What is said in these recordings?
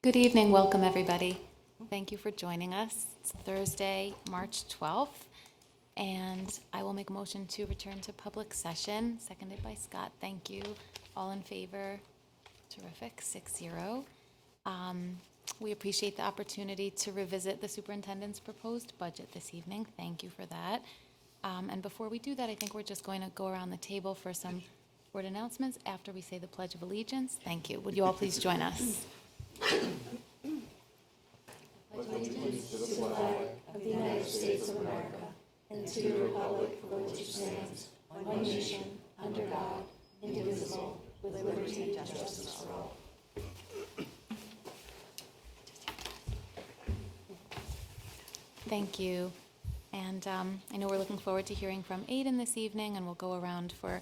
Good evening, welcome everybody. Thank you for joining us. It's Thursday, March 12th, and I will make a motion to return to public session, seconded by Scott. Thank you. All in favor? Terrific, 6-0. We appreciate the opportunity to revisit the superintendent's proposed budget this evening. Thank you for that. And before we do that, I think we're just going to go around the table for some board announcements after we say the Pledge of Allegiance. Thank you. Would you all please join us? Thank you. And I know we're looking forward to hearing from Aiden this evening, and we'll go around for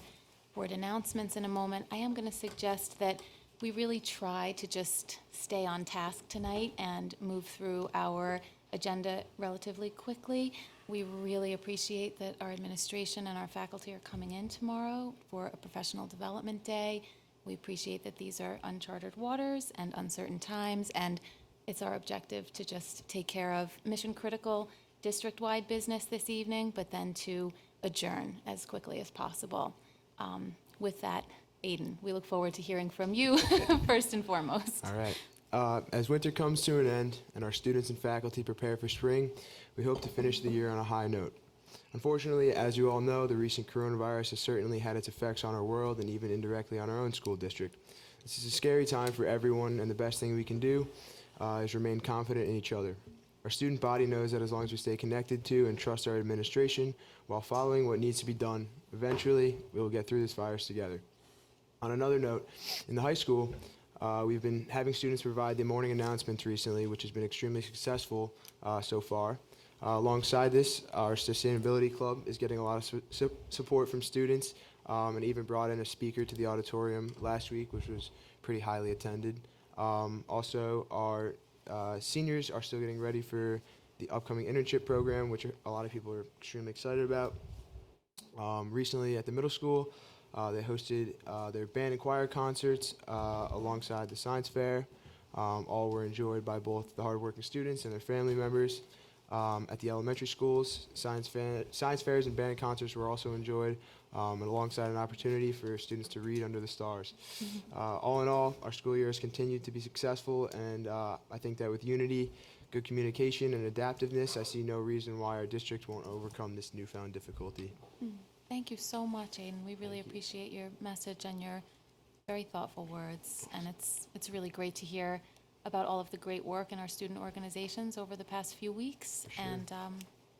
board announcements in a moment. I am going to suggest that we really try to just stay on task tonight and move through our agenda relatively quickly. We really appreciate that our administration and our faculty are coming in tomorrow for a professional development day. We appreciate that these are uncharted waters and uncertain times, and it's our objective to just take care of mission-critical district-wide business this evening, but then to adjourn as quickly as possible. With that, Aiden, we look forward to hearing from you first and foremost. All right. As winter comes to an end and our students and faculty prepare for spring, we hope to finish the year on a high note. Unfortunately, as you all know, the recent coronavirus has certainly had its effects on our world and even indirectly on our own school district. This is a scary time for everyone, and the best thing we can do is remain confident in each other. Our student body knows that as long as we stay connected to and trust our administration while following what needs to be done, eventually we will get through this virus together. On another note, in the high school, we've been having students provide the morning announcements recently, which has been extremely successful so far. Alongside this, our Sustainability Club is getting a lot of support from students and even brought in a speaker to the auditorium last week, which was pretty highly attended. Also, our seniors are still getting ready for the upcoming internship program, which a lot of people are extremely excited about. Recently at the middle school, they hosted their band and choir concerts alongside the science fair. All were enjoyed by both the hardworking students and their family members. At the elementary schools, science fairs and band concerts were also enjoyed, and alongside an opportunity for students to read under the stars. All in all, our school year has continued to be successful, and I think that with unity, good communication, and adaptiveness, I see no reason why our district won't overcome this newfound difficulty. Thank you so much, Aiden. We really appreciate your message and your very thoughtful words. And it's really great to hear about all of the great work in our student organizations over the past few weeks, and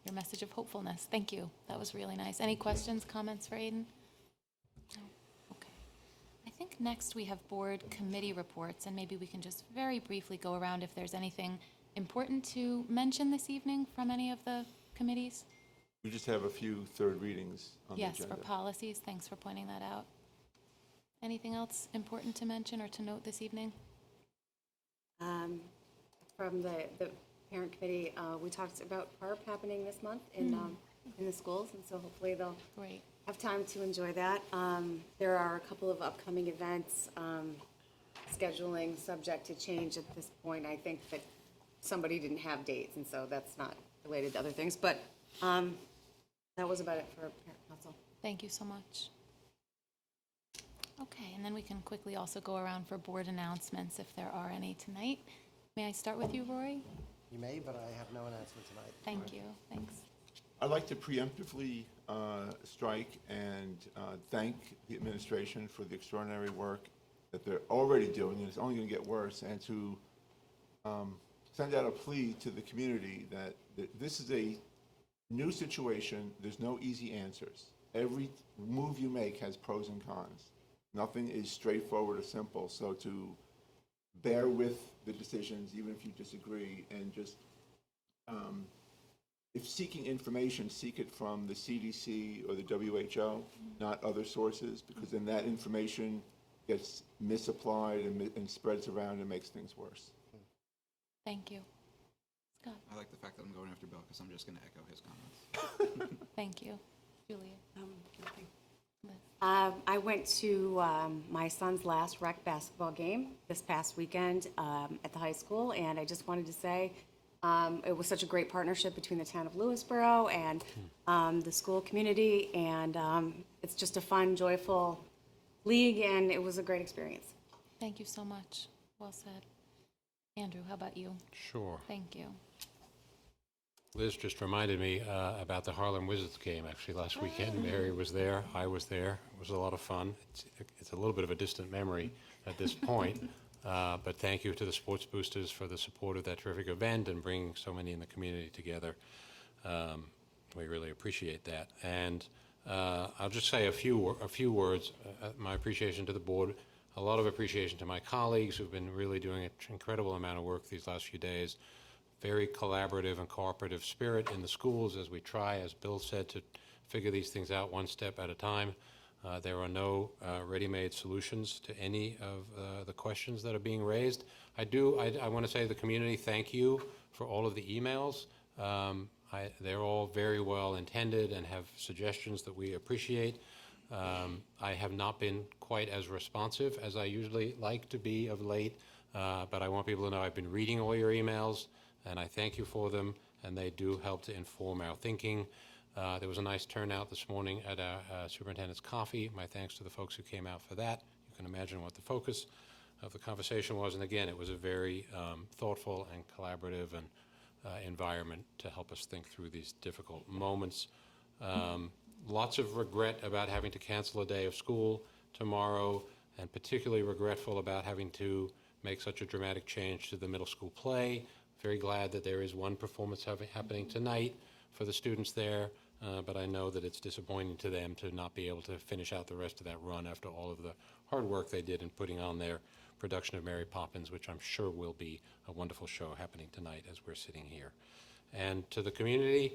your message of hopefulness. Thank you. That was really nice. Any questions, comments for Aiden? No? Okay. I think next we have board committee reports, and maybe we can just very briefly go around if there's anything important to mention this evening from any of the committees. We just have a few third readings on the Yes, agenda. for policies. Thanks for pointing that out. Anything else important to mention or to note this evening? From the parent committee, we talked about PARP happening this month in the schools, and so hopefully they'll Great. have time to enjoy that. There are a couple of upcoming events, scheduling subject to change at this point. I think that somebody didn't have dates, and so that's not related to other things, but that was about it for parent council. Thank you so much. Okay, and then we can quickly also go around for board announcements if there are any tonight. May I start with you, Rory? You may, but I have no announcement tonight. Thank you. Thanks. I'd like to preemptively strike and thank the administration for the extraordinary work that they're already doing, and it's only going to get worse, and to send out a plea to the community that this is a new situation. There's no easy answers. Every move you make has pros and cons. Nothing is straightforward or simple. So to bear with the decisions, even if you disagree, and just if seeking information, seek it from the CDC or the WHO, not other sources, because then that information gets misapplied and spreads around and makes things worse. Thank you. Scott? I like the fact that I'm going after Bill because I'm just going to echo his comments. Thank you. Julia? Nothing. I went to my son's last rec basketball game this past weekend at the high school, and I just wanted to say it was such a great partnership between the town of Lewisboro and the school community, and it's just a fun, joyful league, and it was a great experience. Thank you so much. Well said. Andrew, how about you? Sure. Thank you. Liz just reminded me about the Harlem Wizards game, actually, last weekend. Mary was there, I was there. It was a lot of fun. It's a little bit of a distant memory at this point, but thank you to the Sports Boosters for the support of that terrific event and bringing so many in the community together. We really appreciate that. And I'll just say a few words. My appreciation to the board, a lot of appreciation to my colleagues who've been really doing an incredible amount of work these last few days. Very collaborative and cooperative spirit in the schools as we try, as Bill said, to figure these things out one step at a time. There are no ready-made solutions to any of the questions that are being raised. I want to say to the community, thank you for all of the emails. They're all very well intended and have suggestions that we appreciate. I have not been quite as responsive as I usually like to be of late, but I want people to know I've been reading all your emails, and I thank you for them, and they do help to inform our thinking. There was a nice turnout this morning at our superintendent's coffee. My thanks to the folks who came out for that. You can imagine what the focus of the conversation was, and again, it was a very thoughtful and collaborative and environment to help us think through these difficult moments. Lots of regret about having to cancel a day of school tomorrow, and particularly regretful about having to make such a dramatic change to the middle school play. Very glad that there is one performance happening tonight for the students there, but I know that it's disappointing to them to not be able to finish out the rest of that run after all of the hard work they did in putting on their production of Mary Poppins, which I'm sure will be a wonderful show happening tonight as we're sitting here. And to the community,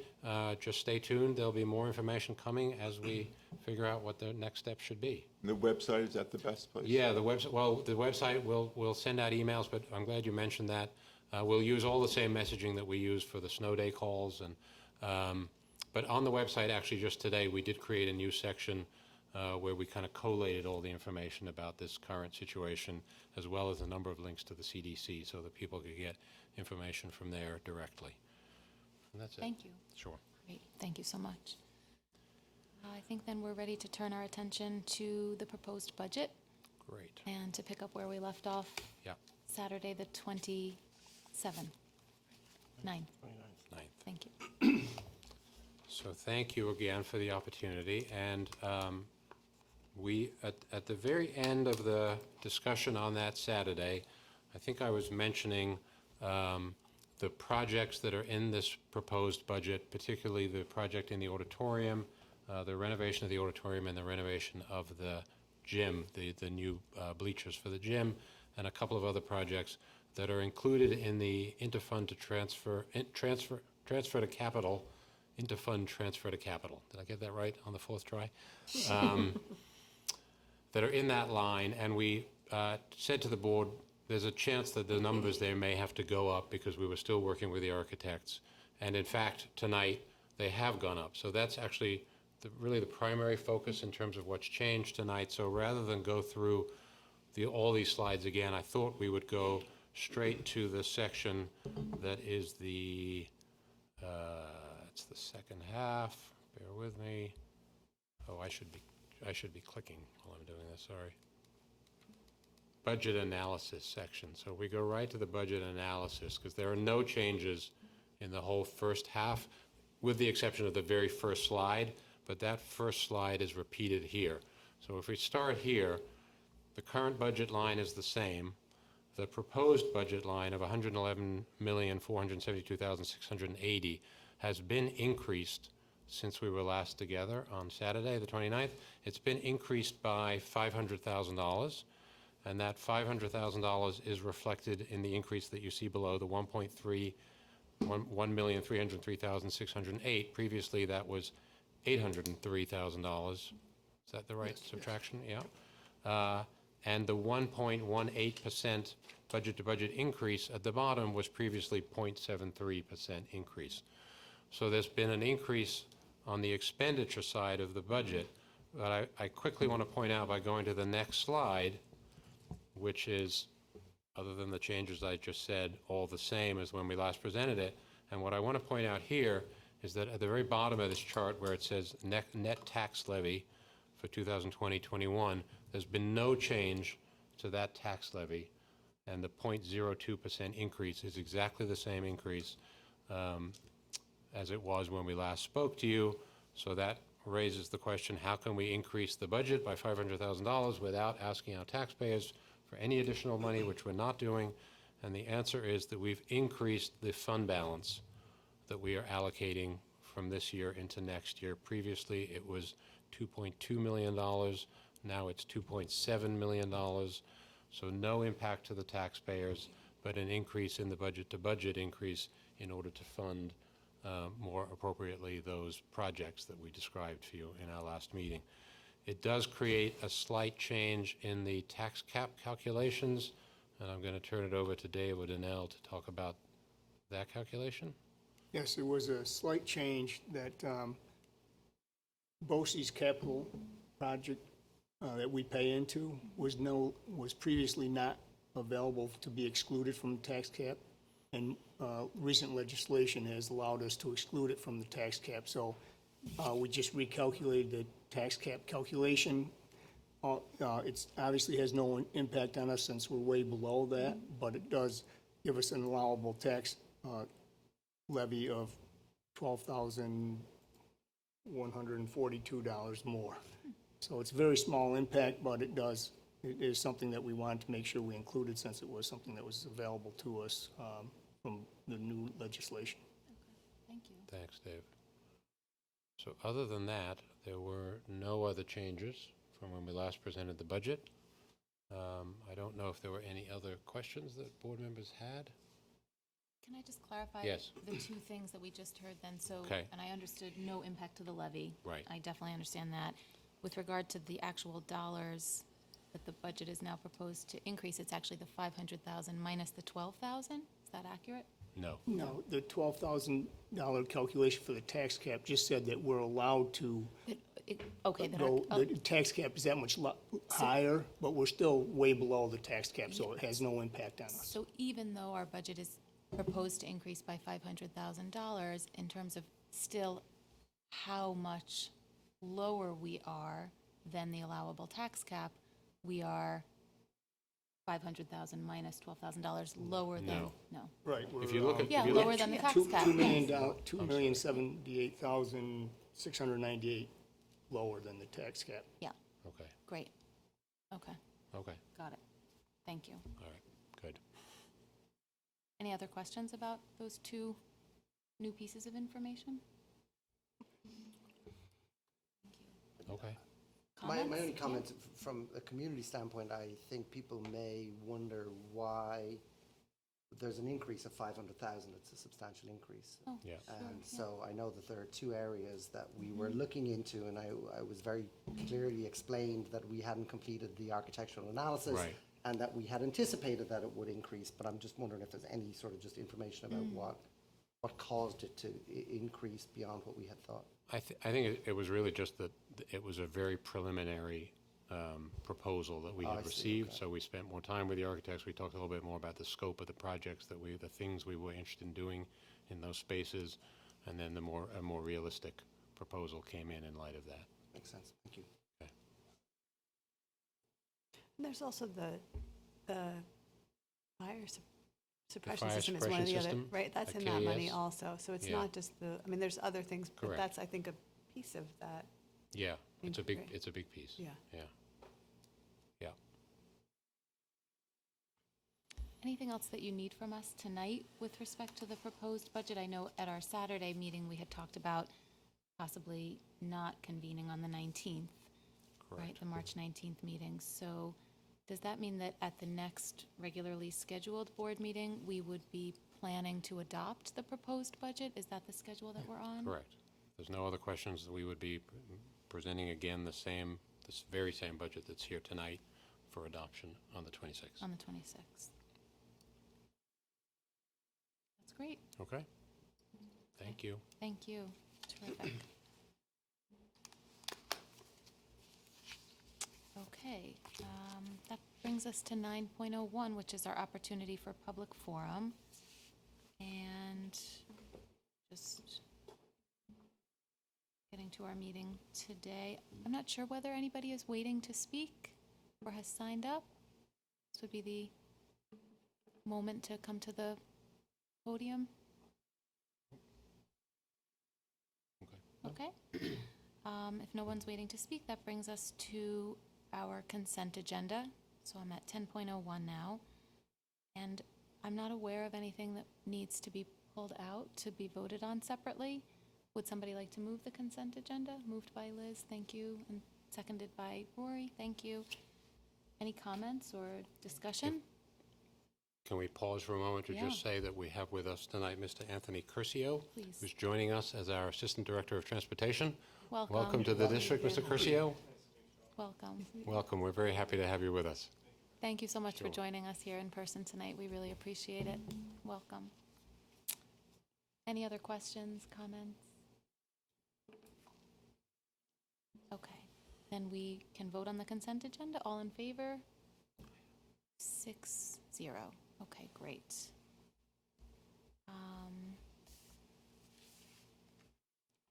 just stay tuned. There'll be more information coming as we figure out what the next step should be. And the website, is that the best place? Yeah, the website. Well, the website will send out emails, but I'm glad you mentioned that. We'll use all the same messaging that we use for the snow day calls, and but on the website, actually, just today we did create a new section where we kind of collated all the information about this current situation, as well as a number of links to the CDC, so that people could get information from there directly. And that's it. Thank you. Sure. Great. Thank you so much. I think then we're ready to turn our attention to the proposed budget Great. and to pick up where we left off Yeah. Saturday, the 27th. 9th. 9th. Thank you. So thank you again for the opportunity. And we, at the very end of the discussion on that Saturday, I think I was mentioning the projects that are in this proposed budget, particularly the project in the auditorium, the renovation of the auditorium and the renovation of the gym, the new bleachers for the gym, and a couple of other projects that are included in the interfund to transfer to capital, interfund transfer to capital. Did I get that right on the fourth try? That are in that line, and we said to the board, there's a chance that the numbers there may have to go up because we were still working with the architects. And in fact, tonight, they have gone up. So that's actually really the primary focus in terms of what's changed tonight. So rather than go through all these slides again, I thought we would go straight to the section that is it's the second half. Bear with me. Oh, I should be clicking while I'm doing this, sorry. Budget analysis section. So we go right to the budget analysis because there are no changes in the whole first half, with the exception of the very first slide, but that first slide is repeated here. So if we start here, the current budget line is the same. The proposed budget line of $111,472,680 has been increased since we were last together on Saturday, the 29th. It's been increased by $500,000, and that $500,000 is reflected in the increase that you see below, the $1,303,608. Previously, that was $803,000. Is that the right subtraction? Yeah. And the 1.18% budget-to-budget increase at the bottom was previously 0.73% increase. So there's been an increase on the expenditure side of the budget But I quickly want to point out by going to the next slide, which is, other than the changes I just said, all the same as when we last presented it. And what I want to point out here is that at the very bottom of this chart where it says net tax levy for 2020-21, there's been no change to that tax levy. And the 0.02% increase is exactly the same increase as it was when we last spoke to you. So that raises the question, how can we increase the budget by $500,000 without asking our taxpayers for any additional money, which we're not doing? And the answer is that we've increased the fund balance that we are allocating from this year into next year. Previously, it was $2.2 million. Now it's $2.7 million. So no impact to the taxpayers, but an increase in the budget-to-budget increase in order to fund more appropriately those projects that we described for you in our last meeting. It does create a slight change in the tax cap calculations, and I'm going to turn it over to Dave O'Donnell to talk about that calculation. Yes, there was a slight change that BOCES capital project that we pay into was previously not available to be excluded from the tax cap, and recent legislation has allowed us to exclude it from the tax cap. So we just recalculated the tax cap calculation. It's obviously has no impact on us since we're way below that, but it does give us an allowable tax levy of $12,142 more. So it's a very small impact, but it is something that we wanted to make sure we included since it was something that was available to us from the new legislation. Thank you. Thanks, Dave. So other than that, there were no other changes from when we last presented the budget. I don't know if there were any other questions that board members had. Can I just clarify? Yes. The two things that we just heard then? So, Okay. and I understood no impact to the levy. Right. I definitely understand that. With regard to the actual dollars that the budget is now proposed to increase, it's actually the 500,000 minus the 12,000? Is that accurate? No. No, the $12,000 calculation for the tax cap just said that we're allowed to Okay, then go, the tax cap is that much higher, but we're still way below the tax cap, so it has no impact on us. so even though our budget is proposed to increase by $500,000, in terms of still how much lower we are than the allowable tax cap, we are 500,000 minus $12,000 lower than, no. Right. If you look at, Yeah, if you look, lower than the tax cap. $2,078,698 lower than the tax cap. Yeah, okay, great. Okay, okay, got it. Thank you. all right, good. Any other questions about those two new pieces of information? Okay. My only Comments? comment, from a community standpoint, I think people may wonder why there's an increase of 500,000. It's a substantial increase. Oh, Yeah. And so I know that there are two areas that we were looking into, and I was very clearly explained that we hadn't completed the architectural analysis. Right. And that we had anticipated that it would increase, but I'm just wondering if there's any sort of just information about what caused it to increase beyond what we had thought. I think it was really just that it was a very preliminary proposal that we Oh, I had see, received. okay. So we spent more time with the architects. We talked a little bit more about the scope of the projects the things we were interested in doing in those spaces. And then a more realistic proposal came in light of that. Makes sense. Thank you. Okay. And there's also the fire suppression fire system is one of the suppression other, system, right? That's the in that money KES. also. So it's Yeah. not just there's other things, but Correct. that's, I think, a piece of that. Yeah, it's a big Integrate. piece. Yeah. Yeah. Yeah. Anything else that you need from us tonight with respect to the proposed budget? I know at our Saturday meeting, we had talked about possibly not convening on the 19th, right? Correct. The March 19th meeting. So does that mean that at the next regularly scheduled board meeting, we would be planning to adopt the proposed budget? Is that the schedule that we're on? Correct. There's no other questions. We would be presenting again this very same budget that's here tonight for adoption on the 26th. On the 26th. That's great. Okay? Thank you. Thank you. Terrific. Okay, that brings us to 9.01, which is our opportunity for public forum. And just getting to our meeting today. I'm not sure whether anybody is waiting to speak or has signed up. This would be the moment to come to the podium. Okay. If no one's waiting to speak, that brings us to our consent agenda. So I'm at 10.01 now. And I'm not aware of anything that needs to be pulled out to be voted on separately. Would somebody like to move the consent agenda? Moved by Liz, thank you, and seconded by Rory, thank you. Any comments or discussion? Can we pause for a moment to just say that we have with us tonight Mr. Anthony Curcio, Please. who's joining us as our Assistant Director of Transportation. Welcome. Welcome to the district, Mr. Curcio. Welcome. Welcome. We're very happy to have you with us. Thank you so much for Sure. joining us here in person tonight. We really appreciate it. Welcome. Any other questions, comments? Okay, then we can vote on the consent agenda. All in favor? 6-0. Okay, great.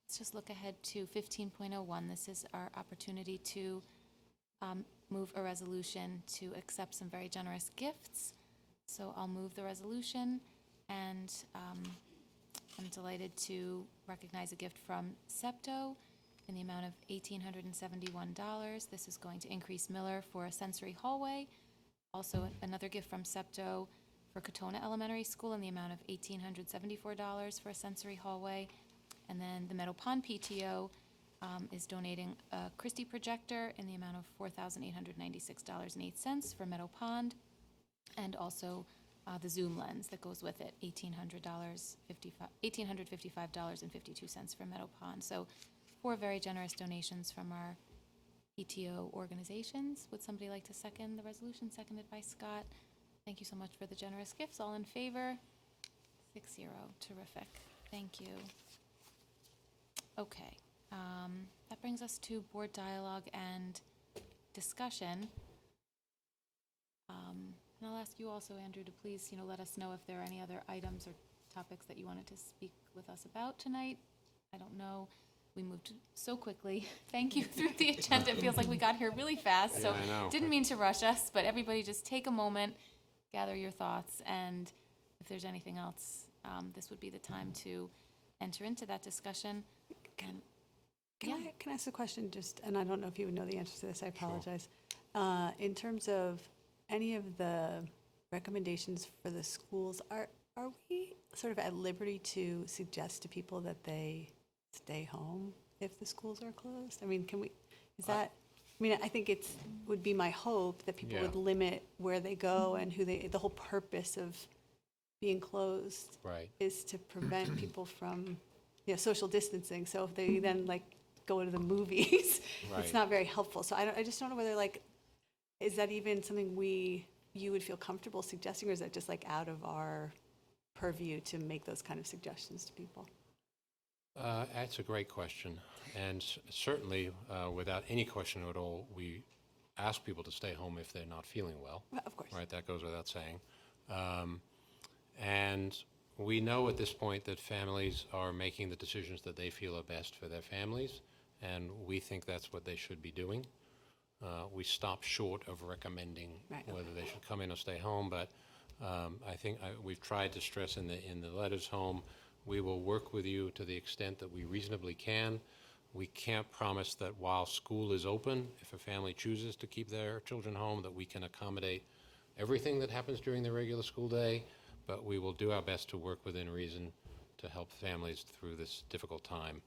Let's just look ahead to 15.01. This is our opportunity to move a resolution to accept some very generous gifts. So I'll move the resolution, and I'm delighted to recognize a gift from SEPTO in the amount of $1,871. This is going to increase Miller for a sensory hallway. Also, another gift from SEPTO for Katona Elementary School in the amount of $1,874 for a sensory hallway. And then the Meadow Pond PTO is donating a Christie projector in the amount of $4,896.08 for Meadow Pond. And also the Zoom lens that goes with it, $1,855.52 for Meadow Pond. So 4 very generous donations from our PTO organizations. Would somebody like to second the resolution? Seconded by Scott. Thank you so much for the generous gifts. All in favor? 6-0. Terrific. Thank you. Okay. That brings us to board dialogue and discussion. And I'll ask you also, Andrew, to please, let us know if there are any other items or topics that you wanted to speak with us about tonight. I don't know. We moved so quickly. Thank you through the agenda. It feels like we got here really fast. So Yeah, I know. didn't mean to rush us, but everybody just take a moment, gather your thoughts, and if there's anything else, this would be the time to enter into that discussion. And Can I ask a question, just, and I don't know if you would know the answer to this, I apologize. In terms of any of the recommendations for the schools, are we sort of at liberty to suggest to people that they stay home if the schools are closed? I mean, I think would be my hope that people would limit where they go and the whole purpose of being closed Right. is to prevent people from, social distancing. So if they then go to the movies, Right. it's not very helpful. So I just don't know whether is that even something you would feel comfortable suggesting, or is that just out of our purview to make those kind of suggestions to people? That's a great question. And certainly, without any question at all, we ask people to stay home if they're not feeling well. Well, of course. Right, that goes without saying. And we know at this point that families are making the decisions that they feel are best for their families, and we think that's what they should be doing. We stop short of recommending Right, whether they should come in or stay home, but I think we've tried to stress in the letters home, we will work with you to the extent that we reasonably can. We can't promise that while school is open, if a family chooses to keep their children home, that we can accommodate everything that happens during the regular school day, but we will do our best to work within reason to help families through this difficult time.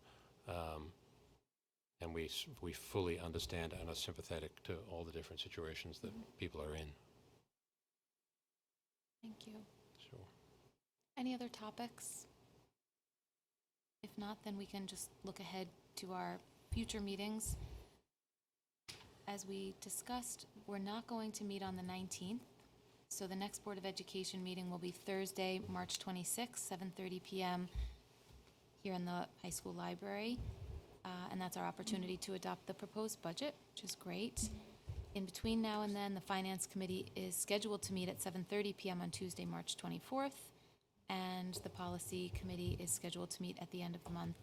And we fully understand and are sympathetic to all the different situations that people are in. thank you. Sure. Any other topics? If not, then we can just look ahead to our future meetings. As we discussed, we're not going to meet on the 19th, so the next Board of Education meeting will be Thursday, March 26th, 7:30 p.m. here in the high school library, and that's our opportunity to adopt the proposed budget, which is great. In between now and then, the Finance Committee is scheduled to meet at 7:30 PM on Tuesday, March 24th, and the Policy Committee is scheduled to meet at the end of the month,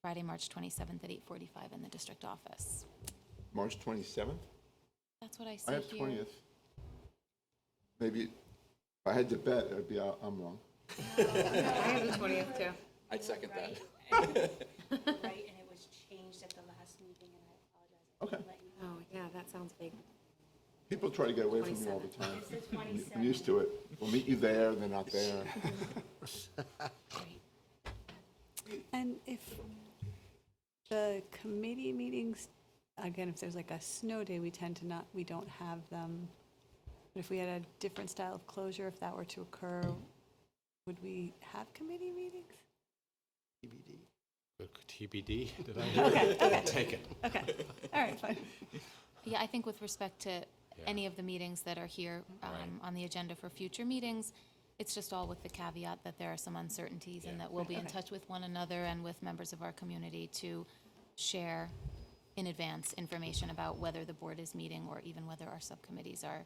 Friday, March 27th at 8:45 in the district office. March 27th? That's what I I see have here. 20th. Maybe, if I had to bet, it'd be, I'm wrong. I have the 20th too. I'd second that. Right, and it was changed at the last meeting, and I apologize. I Okay. didn't let you know. Oh, yeah, that sounds big. People try to get away from me all the time. It's the I'm 27th. used to it. We'll meet you there, they're not there. Great. And if the committee meetings, again, if there's like a snow day, we tend to not, we don't have them. But if we had a different style of closure, if that were to occur, would we have committee meetings? TBD. Good TBD, did I hear? Okay. Take it. Okay, all right, fine. Yeah, I think with respect to any of the meetings that are here Right. on the agenda for future meetings, it's just all with the caveat that there are some uncertainties and that we'll be in touch with one another and with members of our community to share in advance information about whether the board is meeting or even whether our subcommittees are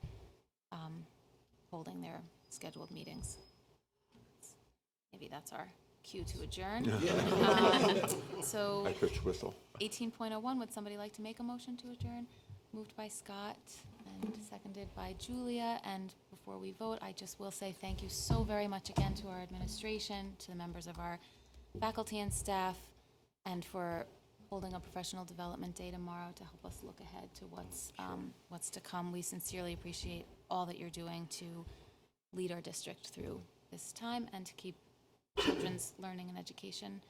holding their scheduled meetings. Maybe that's our cue to adjourn. So I pitch whistle. 18.01, would somebody like to make a motion to adjourn? Moved by Scott and seconded by Julia. And before we vote, I just will say thank you so very much again to our administration, to the members of our faculty and staff, and for holding a professional development day tomorrow to help us look ahead to what's to come. We sincerely appreciate all that you're doing to lead our district through this time and to keep children's learning and education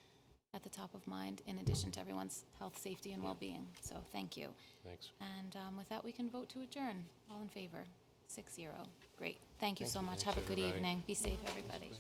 at the top of mind, in addition to everyone's health, safety, and well-being. So thank you. Thanks. And with that, we can vote to adjourn. All in favor? 6-0. Great. Thank you so much. Have a good everybody. evening. Be safe, everybody.